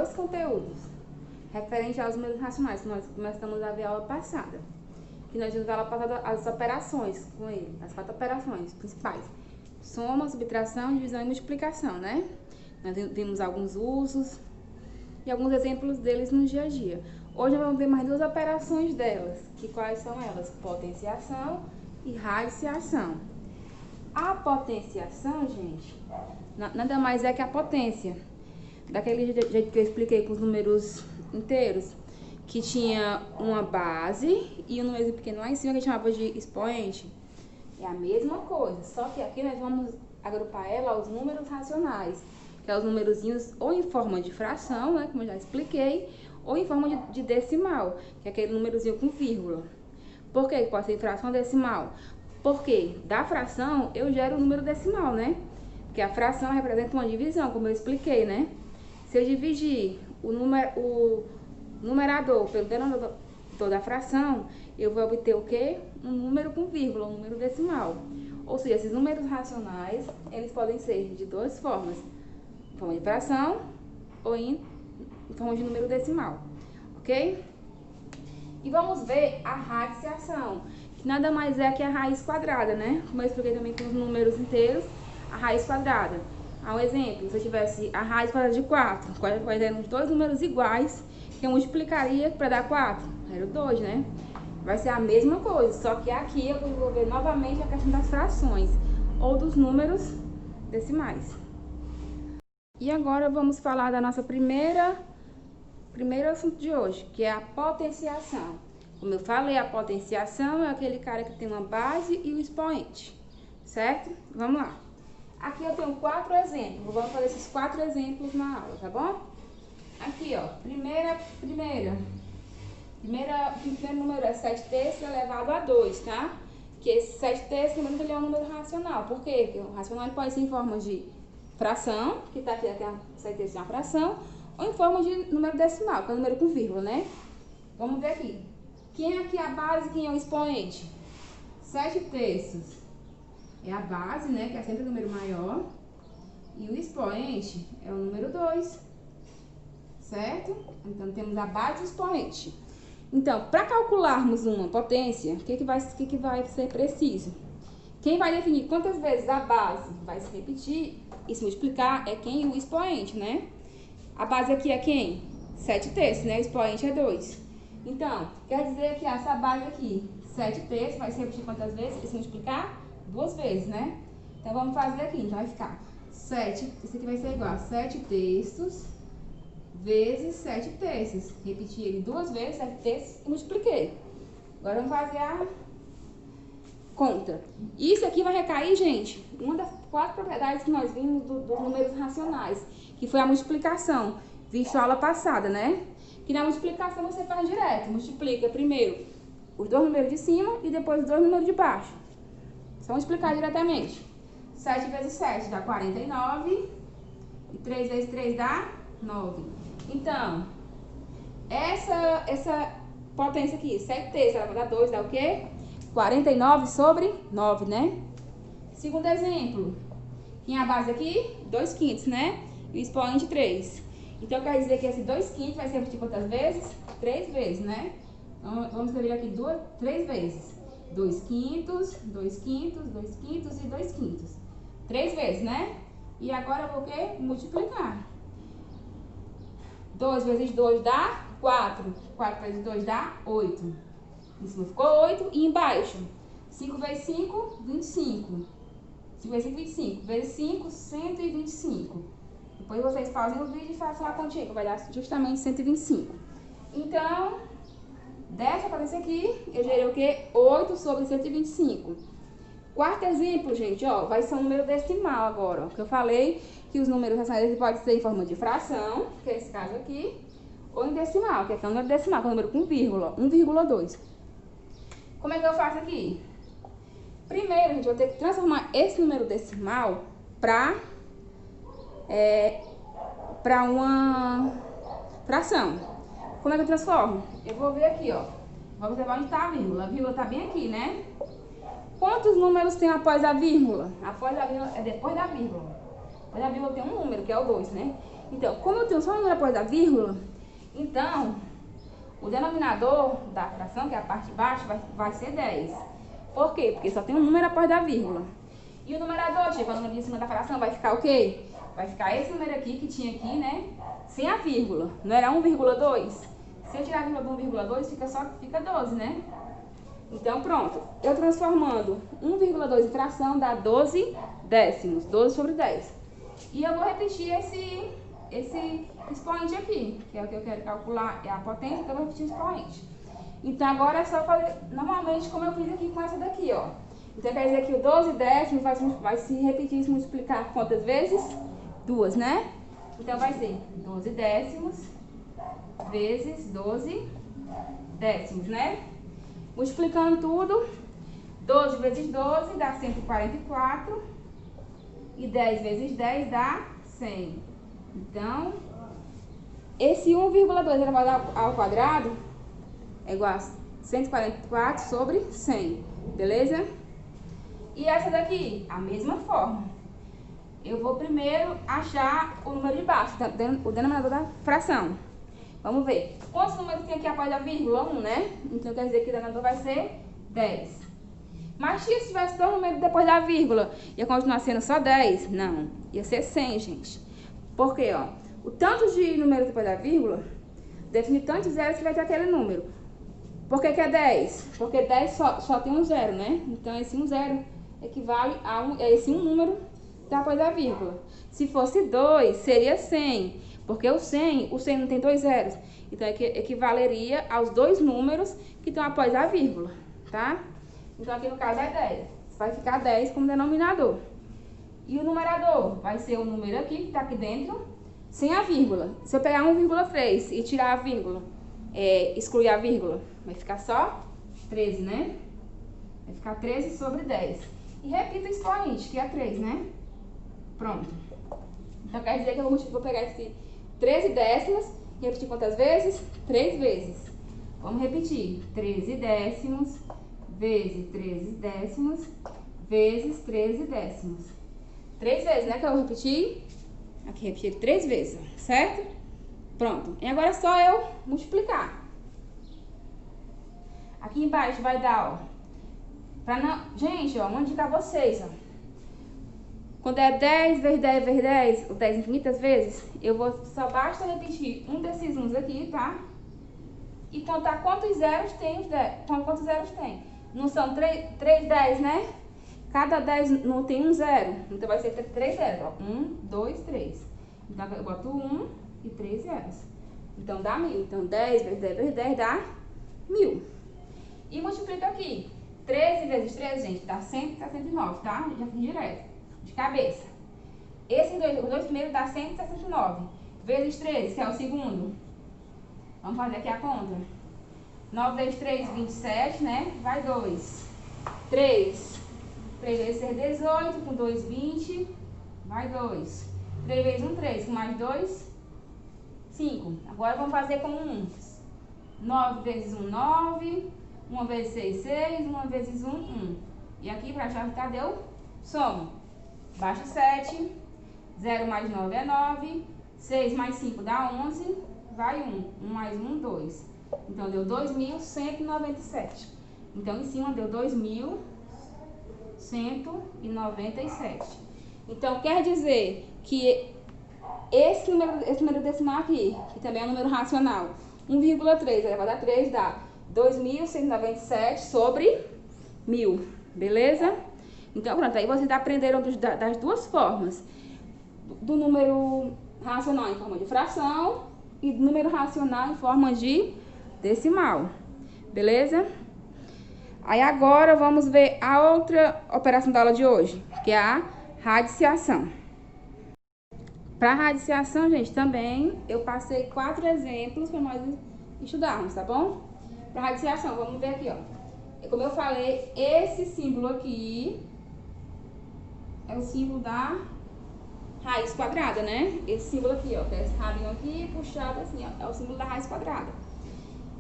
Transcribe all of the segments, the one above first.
dois conteúdos referente aos números racionais, que nós começamos a ver a aula passada. Que nós vimos a aula passada as operações com ele, as 4 operações principais. Soma, subtração, divisão e multiplicação, né? Nós vimos alguns usos e alguns exemplos deles no dia a dia. Hoje nós vamos ver mais 2 operações delas, que quais são elas? Potenciação e radiciação. A potenciação, gente, nada mais é que a potência. Daquele jeito que eu expliquei com os números inteiros, que tinha uma base e um número pequeno lá em cima que a gente chamava de expoente. É a mesma coisa, só que aqui nós vamos agrupar ela aos números racionais, que é os numerozinhos ou em forma de fração, né, como eu já expliquei, ou em forma de decimal, que é aquele númerozinho com vírgula. Por que pode ser fração decimal? Porque da fração eu gero o número decimal, né? Porque a fração representa uma divisão, como eu expliquei, né? Se eu dividir o numerador pelo denominador da fração, eu vou obter o quê? Um número com vírgula, um número decimal. Ou seja, esses números racionais, eles podem ser de 2 formas. Em forma de fração ou em forma de número decimal. Ok? E vamos ver a radiciação, que nada mais é que a raiz quadrada, né? Como eu expliquei também com os números inteiros, a raiz quadrada. Um exemplo, se eu tivesse a raiz quadrada de 4, quais eram os 2 números iguais, que eu multiplicaria para dar 4? Era o 2, né? Vai ser a mesma coisa, só que aqui eu vou envolver novamente a questão das frações, ou dos números decimais. E agora vamos falar da nossa primeiro assunto de hoje, que é a potenciação. Como eu falei, a potenciação é aquele cara que tem uma base e um expoente, certo? Vamos lá. Aqui eu tenho 4 exemplos, vamos fazer esses 4 exemplos na aula, tá bom? Aqui, ó, primeiro número é 7/3 elevado a 2, tá? Que esse 7/3, lembrando que ele é um número racional. Por quê? Porque o racional ele pode ser em forma de fração, que tá aqui a 7/3 é uma fração, ou em forma de número decimal, que é um número com vírgula, né? Vamos ver aqui. Quem é aqui a base e quem é o expoente? 7/3 é a base, né? Que é sempre o número maior. E o expoente é o número 2. Certo? Então, temos a base e o expoente. Então, para calcularmos uma potência, o que vai ser preciso? Quem vai definir quantas vezes a base vai se repetir e se multiplicar é quem? O expoente, né? A base aqui é quem? 7/3, né? O expoente é 2. Então, quer dizer que essa base aqui, 7/3, vai se repetir quantas vezes e se multiplicar? 2 vezes, né? Então, vamos fazer aqui. Então, vai ficar 7, isso aqui vai ser igual a 7/3 vezes 7/3. Repeti ele 2 vezes, 7/3 e multipliquei. Agora vamos fazer a conta. Isso aqui vai recair, gente, uma das 4 propriedades que nós vimos dos números racionais, que foi a multiplicação, visto a aula passada, né? Que na multiplicação você faz direto. Multiplica primeiro os 2 números de cima e depois os 2 números de baixo. Só multiplicar diretamente. 7 vezes 7 dá 49. E 3 vezes 3 dá 9. Então, essa potência aqui, 7/3, ela vai dar 2, dá o quê? 49 sobre 9, né? Segundo exemplo, quem é a base aqui? 2/5, né? E o expoente 3. Então, quer dizer que esse 2/5 vai se repetir quantas vezes? 3 vezes, né? Então, vamos escrever aqui 3 vezes. 2/5, 2/5, 2/5 e 2/5. 3 vezes, né? E agora eu vou o quê? Multiplicar. 2 vezes 2 dá 4. 4 vezes 2 dá 8. Em cima ficou 8 e embaixo 5 vezes 5, 25. 5 vezes 5, 25. Vezes 5, 125. Depois vocês pausem o vídeo e façam a continha, que vai dar justamente 125. Então, dessa potência aqui, eu gerei o quê? 8 sobre 125. Quarto exemplo, gente, ó, vai ser um número decimal agora, ó, que eu falei que os números racionais podem ser em forma de fração, que é esse caso aqui, ou em decimal, que é um número decimal, que é um número com vírgula, 1,2. Como é que eu faço aqui? Primeiro, a gente vai ter que transformar esse número decimal para uma fração. Como é que eu transformo? Eu vou ver aqui, ó. Vou observar onde está a vírgula. A vírgula está bem aqui, né? Quantos números tem após a vírgula? Após a vírgula é depois da vírgula. Depois da vírgula tem um número, que é o 2, né? Então, como eu tenho só um número após a vírgula, então o denominador da fração, que é a parte de baixo, vai ser 10. Por quê? Porque só tem um número após da vírgula. E o numerador, tipo, o número de cima da fração vai ficar o quê? Vai ficar esse número aqui, que tinha aqui, né? Sem a vírgula. Não era 1,2? Se eu tirar a vírgula do 1,2, fica 12, né? Então, pronto. Eu transformando 1,2 em fração dá 12 décimos. 12 sobre 10. E eu vou repetir esse expoente aqui, que é o que eu quero calcular, é a potência, então eu vou repetir o expoente. Então, agora é só fazer normalmente como eu fiz aqui com essa daqui, ó. Então, quer dizer que o 12 décimos vai se repetir, se multiplicar quantas vezes? 2, né? Então, vai ser 12 décimos vezes 12 décimos, né? Multiplicando tudo, 12 vezes 12 dá 144 e 10 vezes 10 dá 100. Então, esse 1,2 elevado ao quadrado é igual a 144 sobre 100, beleza? E essa daqui, a mesma forma. Eu vou primeiro achar o número de baixo, o denominador da fração. Vamos ver. Quantos números tem aqui após a vírgula? 1, né? Então quer dizer que o denominador vai ser 10. Mas se tivesse dois números depois da vírgula, ia continuar sendo só 10? Não. Ia ser 100, gente. Por quê, ó? O tanto de números depois da vírgula define tantos zeros que vai ter aquele número. Por que é 10? Porque 10 só tem um zero, né? Então esse um zero equivale a esse um número depois da vírgula. Se fosse 2, seria 100. Porque o 100 não tem dois zeros. Então equivaleria aos dois números que estão após a vírgula, tá? Então aqui no caso é 10. Vai ficar 10 como denominador. E o numerador vai ser o número aqui, que está aqui dentro, sem a vírgula. Se eu pegar 1,3 e tirar a vírgula, excluir a vírgula, vai ficar só 13, né? Vai ficar 13 sobre 10. E repita o expoente, que é 3, né? Pronto. Então quer dizer que eu vou pegar esse 13 décimos e repetir quantas vezes? 3 vezes. Vamos repetir. 13 décimos vezes 13 décimos vezes 13 décimos. 3 vezes, né? Que eu vou repetir. Aqui, repetir 3 vezes, certo? Pronto. E agora é só eu multiplicar. Aqui embaixo vai dar, ó. Gente, ó, uma dica a vocês, ó. Quando é 10 vezes 10 vezes 10, ou 10 infinitas vezes, só basta repetir um desses uns aqui, tá? E contar quantos zeros tem, quantos zeros tem. Não são 3 10, né? Cada 10 não tem um zero, então vai ser 3 zeros, ó. 1, 2, 3. Então eu boto 1 e 3 zeros. Então dá 1000. Então 10 vezes 10 vezes 10 dá 1000. E multiplica aqui. 13 vezes 13, gente, dá 169, tá? Já fiz direto. De cabeça. Os dois primeiros dá 169. Vezes 13, que é o segundo. Vamos fazer aqui a conta. 9 vezes 3, 27, né? Vai 2. 3 vezes 6, 18. Com 2, 20. Vai 2. 3 vezes 1, 3. Com mais 2, 5. Agora vamos fazer com 1. 9 vezes 1, 9. 1 vezes 6, 6. 1 vezes 1, 1. E aqui, para achar, cadê o soma? Baixa 7, 0 mais 9 é 9, 6 mais 5 dá 11, vai 1, 1 mais 1, 2. Então, deu 2.197. Então, em cima deu 2.197. Então, quer dizer que esse número decimal aqui, que também é um número racional, 1,3 elevado a 3 dá 2.197 sobre 1000, beleza? Então, pronto, aí vocês aprenderam das duas formas. Do número racional em forma de fração e do número racional em forma de decimal. Beleza? Aí agora vamos ver a outra operação da aula de hoje, que é a radiciação. Para radiciação, gente, também eu passei 4 exemplos para nós estudarmos, tá bom? Para radiciação, vamos ver aqui, ó. Como eu falei, esse símbolo aqui é o símbolo da raiz quadrada, né? Esse símbolo aqui, ó, que é esse rabinho aqui puxado assim, ó, é o símbolo da raiz quadrada.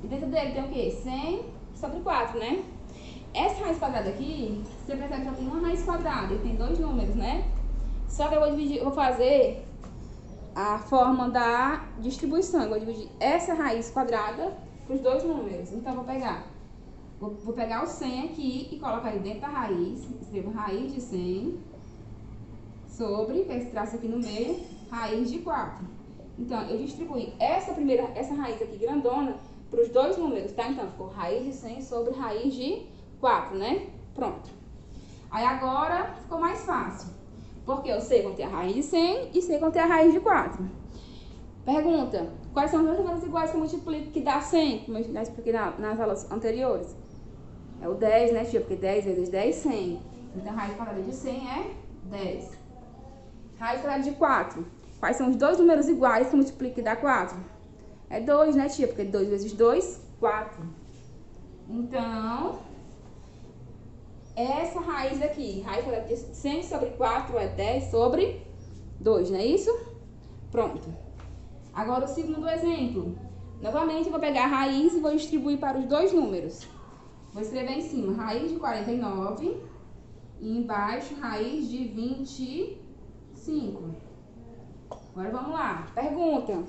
E dentro dele tem o quê? 100 sobre 4, né? Essa raiz quadrada aqui, você percebe que só tem uma raiz quadrada e tem dois números, né? Só que eu vou dividir, eu vou fazer a forma da distribuição. Eu vou dividir essa raiz quadrada para os dois números. Então, eu vou pegar o 100 aqui e colocar ele dentro da raiz. Escrevo raiz de 100 sobre, que é esse traço aqui no meio, raiz de 4. Então, eu distribuí essa raiz aqui grandona para os dois números, tá? Então, ficou raiz de 100 sobre raiz de 4, né? Pronto. Aí agora ficou mais fácil, porque eu sei quanto é a raiz de 100 e sei quanto é a raiz de 4. Pergunta: quais são os dois números iguais que eu multiplico que dá 100? Como eu já expliquei nas aulas anteriores. É o 10, né, tia? Porque 10 vezes 10, 100. Então, a raiz quadrada de 100 é 10. Raiz quadrada de 4. Quais são os dois números iguais que eu multiplico que dá 4? É 2, né, tia? Porque 2 vezes 2, 4. Então, essa raiz aqui, raiz quadrada de 100 sobre 4 é 10 sobre 2, não é isso? Pronto. Agora, o segundo exemplo. Novamente, eu vou pegar a raiz e vou distribuir para os dois números. Vou escrever em cima raiz de 49 e embaixo raiz de 25. Agora vamos lá. Pergunta: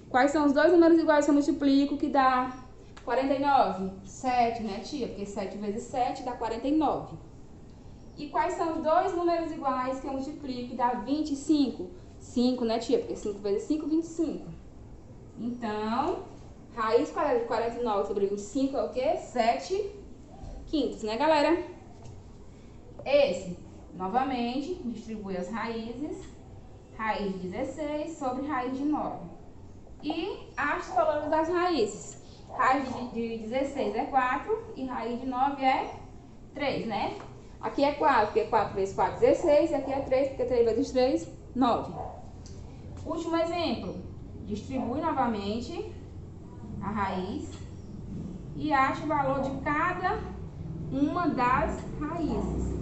quais são os dois números iguais que eu multiplico que dá 49? 7, né, tia? Porque 7 vezes 7 dá 49. E quais são os dois números iguais que eu multiplico que dá 25? 5, né, tia? Porque 5 vezes 5, 25. Então, raiz quadrada de 49 sobre 25 é o quê? 7 quintos, né, galera? Esse, novamente, distribui as raízes. Raiz de 16 sobre raiz de 9. E acha os valores das raízes. Raiz de 16 é 4 e raiz de 9 é 3, né? Aqui é 4, porque 4 vezes 4 é 16. E aqui é 3, porque 3 vezes 3, 9. Último exemplo. Distribui novamente a raiz e acha o valor de cada uma das raízes.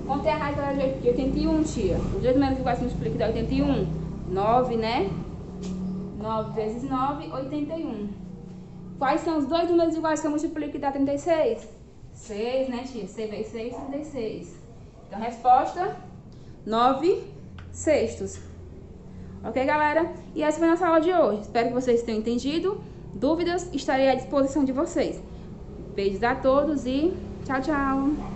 Quanto é a raiz de 81, tia? Os dois números iguais que multiplica dá 81. 9, né? 9 vezes 9, 81. Quais são os dois números iguais que eu multiplico e dá 36? 6, né, tia? 6 vezes 6, 36. Então, resposta: 9 sextos. Ok, galera? E essa foi a nossa aula de hoje. Espero que vocês tenham entendido. Dúvidas, estarei à disposição de vocês. Beijos a todos e tchau, tchau!